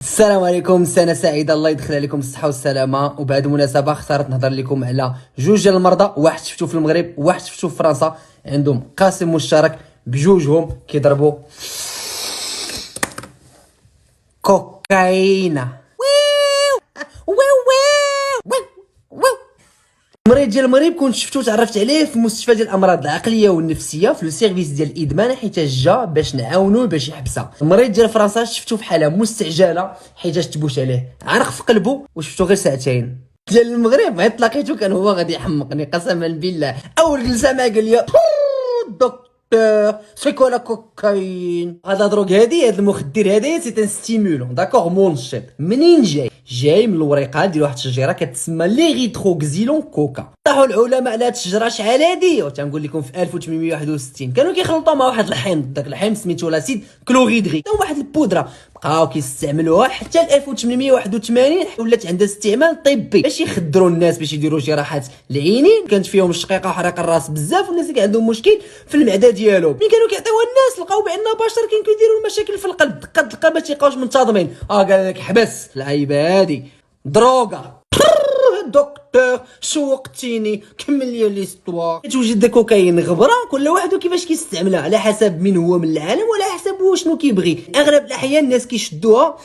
السلام عليكم، سنة سعيدة، الله يدخل عليكم الصحة والسلامة. وبهذه المناسبة اختارت نهضر لكم على جوج ديال المرضى، واحد شفتو في المغرب وواحد شفتو في فرنسا، عندهم قاسم مشترك بجوجهم كيضربوا كوكايينا. المريض ديال المغرب كنت شفتو تعرفت عليه في مستشفى ديال الامراض العقليه والنفسيه في السيرفيس ديال الادمان، حيت جا باش نعاونوه باش يحبسها. المريض ديال فرنسا شفتو في حاله مستعجله حيت تبوش عليه عرق في قلبه وشفتو غير ساعتين. ديال المغرب عيط لقيتو كان هو غادي يحمقني قسما بالله. اول جلسه ما قال لي دكتور سيكو لا كوكايين. هاد لا دروغ هادي، هاد المخدر هذايا سي ان ستيمولون داكوغ منشط. منين جاي من الوريقه ديال واحد الشجره كتسمى ليغيتروكزيلون كوكا. طاحوا العلماء على هاد الشجره شحال هادي، وتنقول لكم في 1861 كانوا كيخلطوا مع واحد الحمض، داك الحمض سميتو لاسيد كلوريدغي، تا واحد البودره بقاو كيستعملوها حتى ل 1881 ولات عندها استعمال طبي باش يخدروا الناس باش يديروا جراحات العينين كانت فيهم الشقيقه وحريق الراس بزاف، والناس اللي عندهم مشكل في المعده ديالهم ملي كانوا كيعطيوها الناس لقاو بان البشر كانوا كيديروا المشاكل في القلب، دقات القلب ما تيبقاوش منتظمين. قال لك حبس العيبه هادي دروغا. دكتور شوقتيني كمل لي ليستوار. كتوجد كوكايين غبره كل واحد وكيفاش كيستعملها على حسب من هو من العالم وعلى حسب هو شنو كيبغي. اغلب الاحيان الناس كيشدوها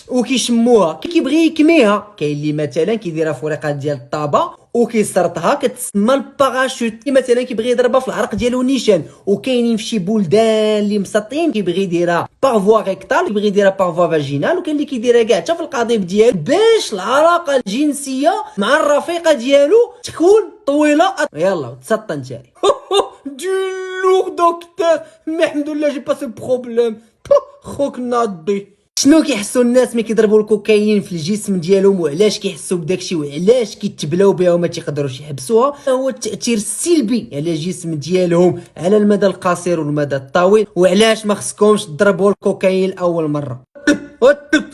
وكيشموها كيبغي يكميها. كاين اللي مثلا كيديرها في ورقات ديال الطابه وكيسرطها كتسمى الباراشوت، مثلا كيبغي يضربها في العرق ديالو نيشان. وكاينين في شي بلدان اللي مسطين كيبغي يديرها بارفوا ريكتال، كيبغي يديرها بارفوا فاجينال، وكاين اللي كيديرها كاع حتى في القضيب ديالو باش العلاقه الجنسيه مع الرفيقه ديالو تكون طويله. يلا تسطى نتايا. دي لوغ دكتور مي الحمد لله جي با سو بروبليم. خوك ناضي. شنو كيحسوا الناس ملي كيضربوا الكوكايين في الجسم ديالهم وعلاش كيحسوا بداكشي وعلاش كيتبلاو بها وما تيقدروش يحبسوها؟ هو التاثير السلبي على الجسم ديالهم على المدى القصير والمدى الطويل. وعلاش ما خصكمش تضربوا الكوكايين اول مره؟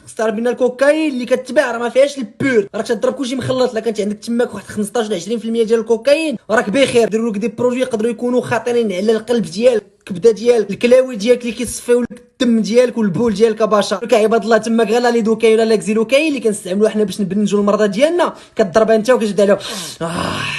اختار بين الكوكايين اللي كتباع راه ما فيهاش البور، راك تضرب كلشي مخلط. لا كانت عندك تماك واحد 15 ل 20% ديال الكوكايين راك بخير. ديروا لك دي بروجي يقدروا يكونوا خطيرين على القلب ديالك، الكبده ديالك، الكلاوي ديالك اللي كيصفيو لك الدم ديالك والبول ديالك كبشر. كعباد الله تماك غير لا ليدوكاين ولا لاكزيلوكاين اللي كنستعملوها حنا باش نبنجوا المرضى ديالنا، كضربها انت وكتجبد عليهم.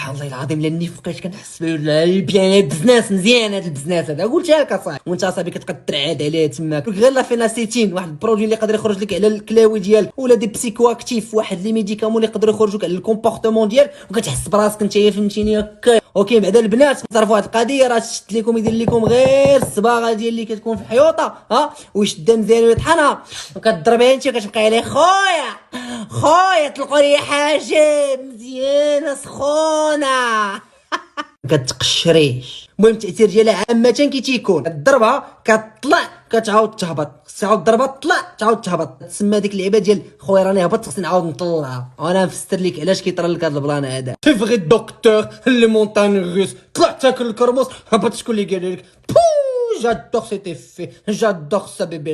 والله العظيم لاني فوقيت كنحس بيان بزنس مزيان. هذا البزنس هذا قلتها لك اصاحبي وانت اصاحبي كتبقى ترعاد عليه تماك. غير لا فيناسيتين واحد البروجي اللي يقدر يخرج لك على الكلاوي ديالك، ولا دي بسيكو اكتيف واحد لي ميديكامون اللي يقدروا يخرجوك على الكومبورتمون ديالك وكتحس براسك نتايا فهمتيني هكا. اوكي بعدا البنات تعرفوا واحد القضيه راه شفت لكم يدير لكم غير الصباغه ديال اللي كتكون في الحيوطه ويشدها مزيان ويطحنها وكتضربها انت وكتبقى عليه خويا طلقوا لي حاجه مزيانه سخونه. كتقشريش. المهم التاثير ديالها عامه كي تيكون كضربها كتطلع كتعاود تهبط، تعاود ضربه تطلع تعاود تهبط. تسمى ديك اللعبه ديال خويا راني هبطت خصني نعاود نطلعها. وانا نفسر لك علاش كيطرى لك هذا البلان هذا. سي فغي دكتور لي مونتاني روس طلع تاكل الكرموس هبط. شكون اللي قال لك؟ جادور سيتي في جادور سا بيبي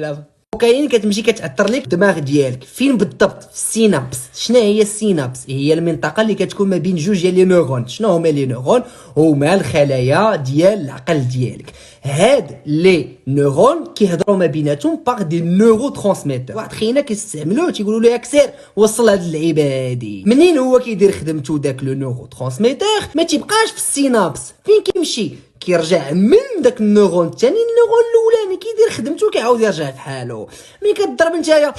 لاف. الكوكايين كتمشي كتاثر لك الدماغ ديالك فين بالضبط؟ في السينابس. شنو هي السينابس؟ هي المنطقه اللي كتكون ما بين جوج ديال لي نورون. شنو هما لي نورون؟ هما الخلايا ديال العقل ديالك. هاد لي نورون كيهضروا ما بيناتهم باغ دي نورو ترانسميتور. واحد خينا كيستعملوه تيقولوا له اكسير وصل هاد اللعيبه هادي. منين هو كيدير خدمته داك لو نورو ترانسميتور ما تيبقاش في السينابس. فين كيمشي؟ كيرجع من داك النورون الثاني النورون الاولاني كيدير خدمته كيعاود يرجع فحالو. ملي كتضرب نتايا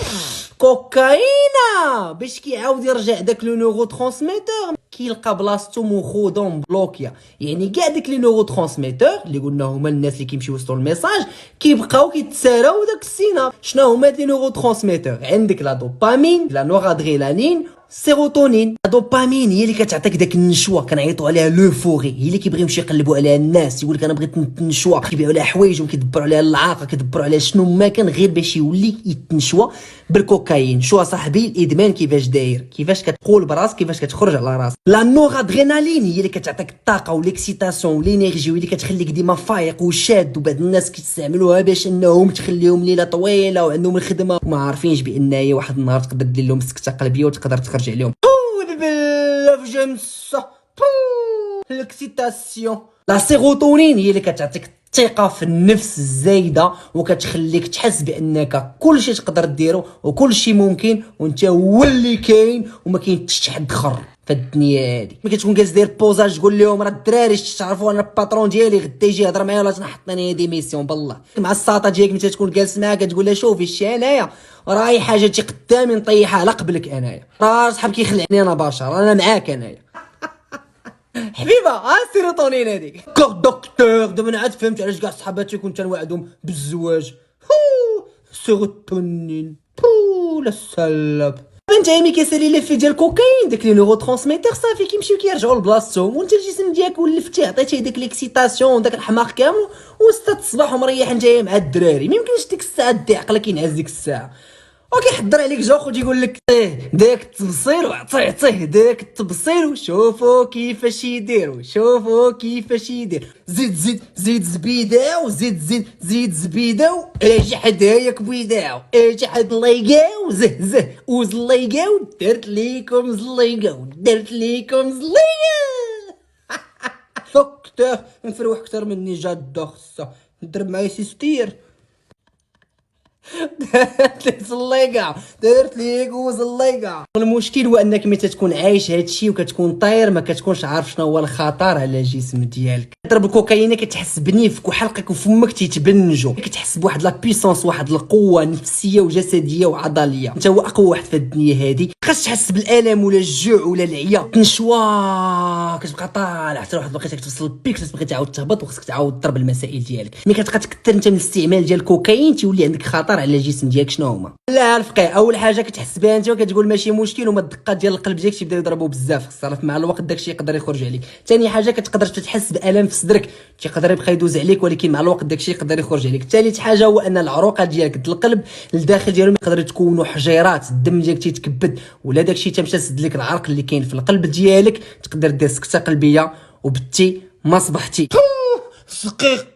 كوكايينا باش كيعاود يرجع داك لو نورو ترانسميتور كيلقى بلاصتو مخودون بلوكيا. يعني كاع داك لي نورو ترانسميتور اللي قلنا هما الناس اللي كيمشيو يوصلوا الميساج كيبقاو كيتساراو داك السيناب. شنو هما هاد لي نورو ترانسميتور؟ عندك لا دوبامين، لا نورادرينالين، سيروتونين. الدوبامين هي اللي كتعطيك داك النشوه كنعيطوا عليها لوفوري، هي اللي كيبغيو يمشيو يقلبوا عليها الناس يقول لك انا بغيت النشوه، كيبيعوا لها حوايج وكيدبروا عليها العاقه كيدبروا عليها شنو ما كان غير باش يولي يتنشوى بالكوكايين. شو صاحبي الادمان كيفاش داير؟ كيفاش كتقول براسك كيفاش كتخرج على راسك. لا نورادرينالين هي اللي كتعطيك الطاقه وليكسيتاسيون ولينيرجي واللي كتخليك ديما فايق وشاد. وبعض الناس كيستعملوها باش انهم تخليهم ليله طويله وعندهم الخدمه وما عارفينش بان هي واحد النهار تقدر دير لهم سكته قلبيه وتقدر تخرج عليهم. جيمس ليكسيتاسيون. لا سيروتونين هي اللي كتعطيك الثقه في النفس الزايده، وكتخليك تحس بانك كل شيء تقدر ديرو وكل شيء ممكن، وانت هو اللي كاين وما كاين حتى حد اخر في الدنيا هادي. ملي كتكون جالس داير بوزاج تقول لهم راه الدراري تعرفوا انا الباترون ديالي غدا يجي يهضر معايا ولا تنحطني ديميسيون بالله. مع الساطه ديالك ملي تكون جالس معاها كتقول لها شوفي شتي انايا راه اي حاجه تجي قدامي نطيحها على قبلك انايا، راه صاحب كيخلعني انا بشر انا معاك انايا حبيبه. السيروتونين هذيك دكتور. دابا انا عاد فهمت علاش كاع صحاباتي كنت نوعدهم بالزواج. سيروتونين لا سلاب. انت ملي كيسالي لافي ديال الكوكايين داك لي نيورو ترانسميتور صافي كيمشيو كيرجعوا لبلاصتهم، وانت الجسم ديالك ولفتيه عطيتيه داك ليكسيتاسيون داك الحماق كامل، وستة الصباح ومريح نتايا مع الدراري. ما يمكنش ديك الساعه دي عقلك ينعس ديك الساعه، وكيحضر عليك جوخ ويقول لك داك التبصيل وعطيه داك التبصيل وشوفوا كيفاش يديروا شوفوا كيفاش يدير. زيد زبيده زيد زبيده اجحد هياك بيداو اجحد ليقاو زه وز ليقاو درت ليكم زليقاو دكتور نفروح اكثر مني جاده خصها نضرب معايا سيستير. درت ليك وزليقه. المشكل هو انك ملي تكون عايش هادشي وكتكون طاير ما كتكونش عارف شنو هو الخطر على الجسم ديالك. تضرب الكوكايين كتحس بنيفك وحلقك وفمك تيتبنجوا، كتحس بواحد لا بيسونس واحد القوه نفسيه وجسديه وعضليه. انت هو اقوى واحد في الدنيا هادي. خاص تحس بالالم ولا الجوع ولا العيا تنشوا كتبقى طالع حتى واحد الوقيته كتوصل للبيك تبغي تعاود تهبط وخصك تعاود تضرب المسائل ديالك. ملي كتبقى تكثر انت من الاستعمال ديال الكوكايين تيولي عندك خطر على الجسم ديالك. شنو هما؟ لا الفقيه اول حاجه كتحس بها انت وكتقول ماشي مشكل، هما الدقات ديال القلب ديالك تيبداو يضربوا بزاف، خصك مع الوقت داكشي يقدر يخرج عليك. ثاني حاجه كتقدر تحس بالم في صدرك تيقدر يبقى يدوز عليك ولكن مع الوقت داكشي يقدر يخرج عليك. ثالث حاجه هو ان العروق ديالك د القلب لداخل ديالهم يقدر يتكونوا حجيرات، الدم ديالك تيتكبد ولا داكشي تمشى سد لك العرق اللي كاين في القلب ديالك، تقدر دير سكته قلبيه وبتي ما صبحتي دقيقه.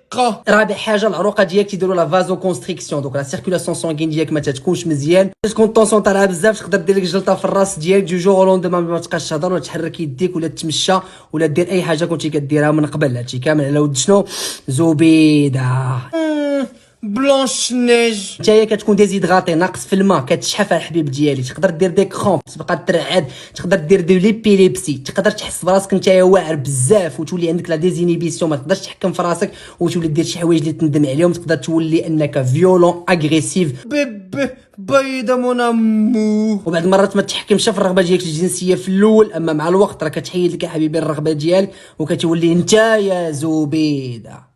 رابع حاجه العروق ديالك تيديروا لا فازو كونستريكسيون، دوك لا سيركولاسيون سونغين ديالك ما تتكونش مزيان، تكون الطونسيون طالعه بزاف تقدر دير لك جلطه في الراس ديالك دو جور او لوندوما ما تبقاش تهضر ولا تحرك يديك ولا تمشى ولا دير اي حاجه كنتي كديرها من قبل. هادشي كامل على ود شنو؟ زبيده بلونش نيج. نتايا كتكون ديزيدغاتي ناقص في الماء كتشحف على الحبيب ديالي، تقدر دير ديك كرومب تبقى ترعد، تقدر دير دي ليبيليبسي، تقدر تحس براسك نتايا واعر بزاف وتولي عندك لا ديزينيبيسيون ما تقدرش تحكم في راسك وتولي دير شي حوايج اللي تندم عليهم، تقدر تولي انك فيولون اغريسيف بيضه مون امو. وبعد المرات ما تحكمش في الرغبه ديالك الجنسيه في الاول، اما مع الوقت راه كتحيد لك يا حبيبي الرغبه ديالك وكتولي نتايا زبيده.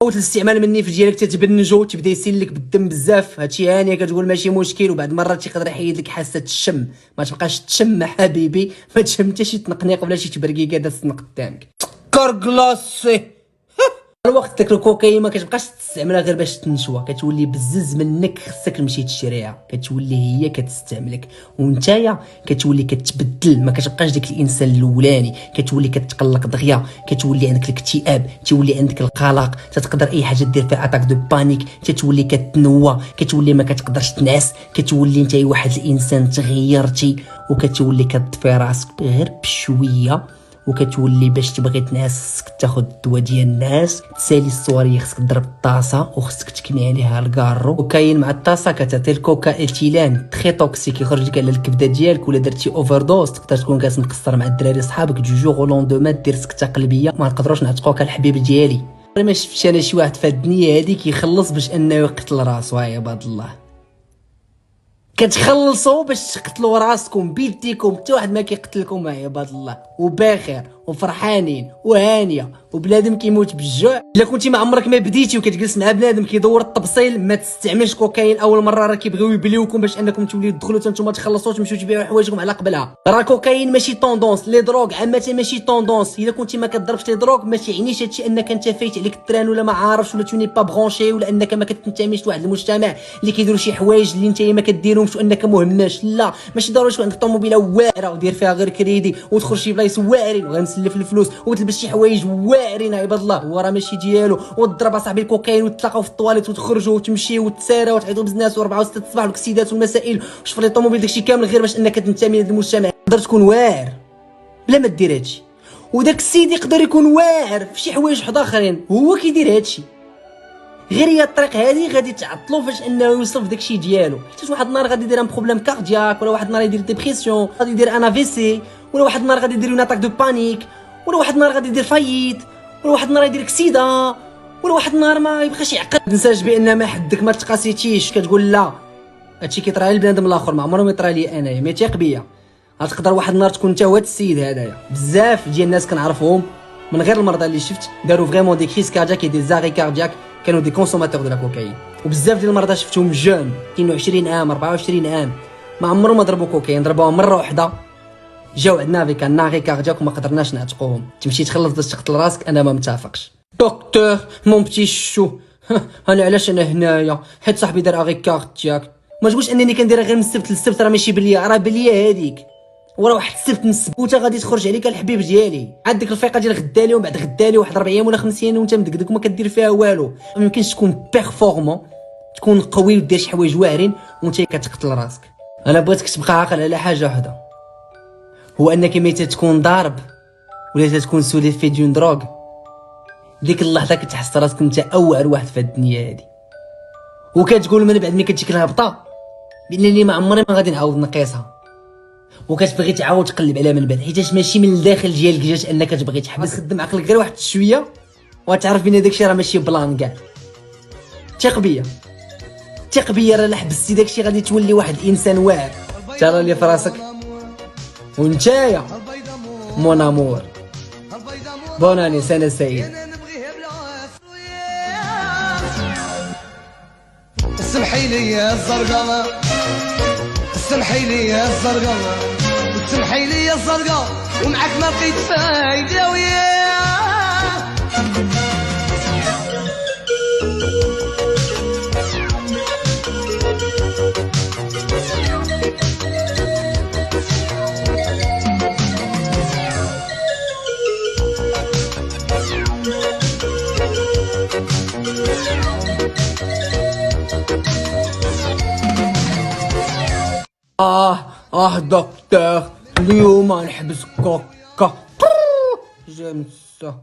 قوه الاستعمال من النيف ديالك تتبنجو تبدا يسيل لك بالدم بزاف، هادشي هانيه كتقول ماشي مشكل، وبعد مرات تيقدر يحيد لك حاسه الشم، ما تبقاش تشم حبيبي، ما تشم حتى شي تنقنيق ولا شي تبرقيقه دازت قدامك. سكر كلاصي الوقت داك الكوكايين ما كتبقاش تستعملها غير باش تنشوى، كتولي بزز منك خصك تمشي تشريها، كتولي هي كتستعملك ونتايا كتولي كتبدل، ما كتبقاش داك الانسان الاولاني، كتولي كتقلق دغيا، كتولي عندك الاكتئاب، تولي عندك القلق، تقدر اي حاجه دير فيها اتاك دو بانيك، تتولي كتنوى، كتولي ما كتقدرش تنعس، كتولي نتايا واحد الانسان تغيرتي وكتولي كتطفي راسك غير بشويه، وكتولي باش تبغي تنعس خصك تاخذ الدواء ديال الناس، تسالي الصواريه خصك تضرب الطاسه وخصك تكني عليها الكارو، وكاين مع الطاسه كتعطي الكوكا اتيلان تري توكسيك يخرج لك على الكبده ديالك، ولا درتي اوفر دوز تقدر تكون جالس مقصر مع الدراري صحابك دو جور او لوندوما دير سكته قلبيه، ما نقدروش نعتقوك الحبيب ديالي. ما شفتش انا شي واحد في الدنيا هادي كيخلص باش انه يقتل راسو يا عباد الله، كتخلصوا باش تقتلوا راسكم بيديكم، حتى واحد ما كيقتلكم يا عباد الله، وباخر وفرحانين وهانيه وبنادم كيموت بالجوع. الا كنتي ما عمرك ما بديتي وكتجلس مع بنادم كيدور التبصيل ما تستعملش كوكايين اول مره، راه كيبغيو يبليوكم باش انكم توليو تدخلوا حتى نتوما تخلصوا تمشيو تبيعوا حوايجكم على قبلها. راه كوكايين ماشي طوندونس، لي دروغ عامه ماشي طوندونس، الا كنتي ما كضربش لي دروغ ما تيعنيش هادشي انك انت فايت عليك التران ولا ما عارفش ولا توني با برونشي ولا انك ما كتنتميش لواحد المجتمع اللي كيديروا شي حوايج اللي نتايا ما كديرهمش وانك مهمش. لا ماشي ضروري تكون عندك طوموبيله واعره ودير فيها غير كريدي وتخرج شي بلايص واعرين وغنسلف الفلوس وتلبس شي حوايج واعرين عباد الله، هو راه ماشي ديالو، وتضرب اصاحبي الكوكايين وتلاقاو في الطواليت وتخرجوا وتمشيوا وتساروا وتعيطوا بزناس و4 و6 الصباح والكسيدات والمسائل وشوف لي طوموبيل داكشي كامل غير باش انك تنتمي لهاد المجتمع. تقدر تكون واعر بلا ما دير هادشي، وداك السيد يقدر يكون واعر في شي حوايج واحد اخرين وهو كيدير هادشي. غير هي الطريق هذه غادي تعطلو فاش انه يوصل في داكشي ديالو، حيت واحد النهار غادي يدير ان بروبليم كاردياك، ولا واحد النهار يدير ديبرسيون، غادي يدير ان في سي، ولا واحد النهار غادي يدير اون اتاك دو بانيك، ولا واحد النهار غادي يدير فايت، ولا واحد النهار يدير اكسيدا، ولا واحد النهار ما يبقاش يعقل. تنساش بان ما حدك ما تقاسيتيش كتقول لا هادشي كيطرا لبنادم الاخر ما عمره ما يطرا لي انايا. ما تيق بيا غتقدر واحد النهار تكون انت هو هاد السيد هذايا. بزاف ديال الناس كنعرفهم من غير المرضى اللي شفت داروا فريمون دي كريس كاردياك دي زاري كاردياك، كانوا دي كونسوماتور دو لا كوكايين. وبزاف ديال المرضى شفتهم جون 22 عام 24 عام ما عمرهم ما ضربوا كوكايين، ضربوها مره واحده جاو عندنا فيك ناغي كاردياك وما قدرناش نعتقوهم. تمشي تخلص باش تقتل راسك، انا ما متفقش. دكتور مون بتي شو انا علاش انا هنايا؟ حيت صاحبي دار اغي كاردياك. ما تقولش انني كنديرها غير من السبت للسبت، راه ماشي بليا، راه بليا هذيك. وراه واحد السبت من السبوته غادي تخرج عليك الحبيب ديالي، عاد ديك الفيقه ديال غدالي ومن بعد غدالي واحد 4 ايام ولا 5 ايام وانت مدقدق وما كدير فيها والو. ما يمكنش تكون بيرفورمون، تكون قوي ودير شي حوايج واعرين وانت كتقتل راسك. انا بغيتك تبقى عاقل على حاجه واحده، هو انك ملي تكون ضارب ولا تكون سولي في دون دروغ، ديك اللحظه كتحس راسك انت اوعر واحد في الدنيا هذه، وكتقول من بعد ملي كتجيك الهبطه بانني ما عمري ما غادي نعاود نقيسها، وكتبغي تعاود تقلب عليها من بعد، حيتاش ماشي من الداخل ديالك جات انك تبغي تحبس. خدم عقلك غير واحد شويه وتعرف بان داكشي راه ماشي بلان كاع. ثق بيا ثق بيا، راه لا حبستي داكشي غادي تولي واحد الانسان واعر. ترى اللي في راسك ونتايا مون امور. بوناني سنه سعيد. سمحي لي يا الزرقاء، سمحي لي يا الزرقاء، سمحي لي يا الزرقاء، ومعك ما بقيت فايدة وياه. دكتور اليوم نحبس كوكا جامسة.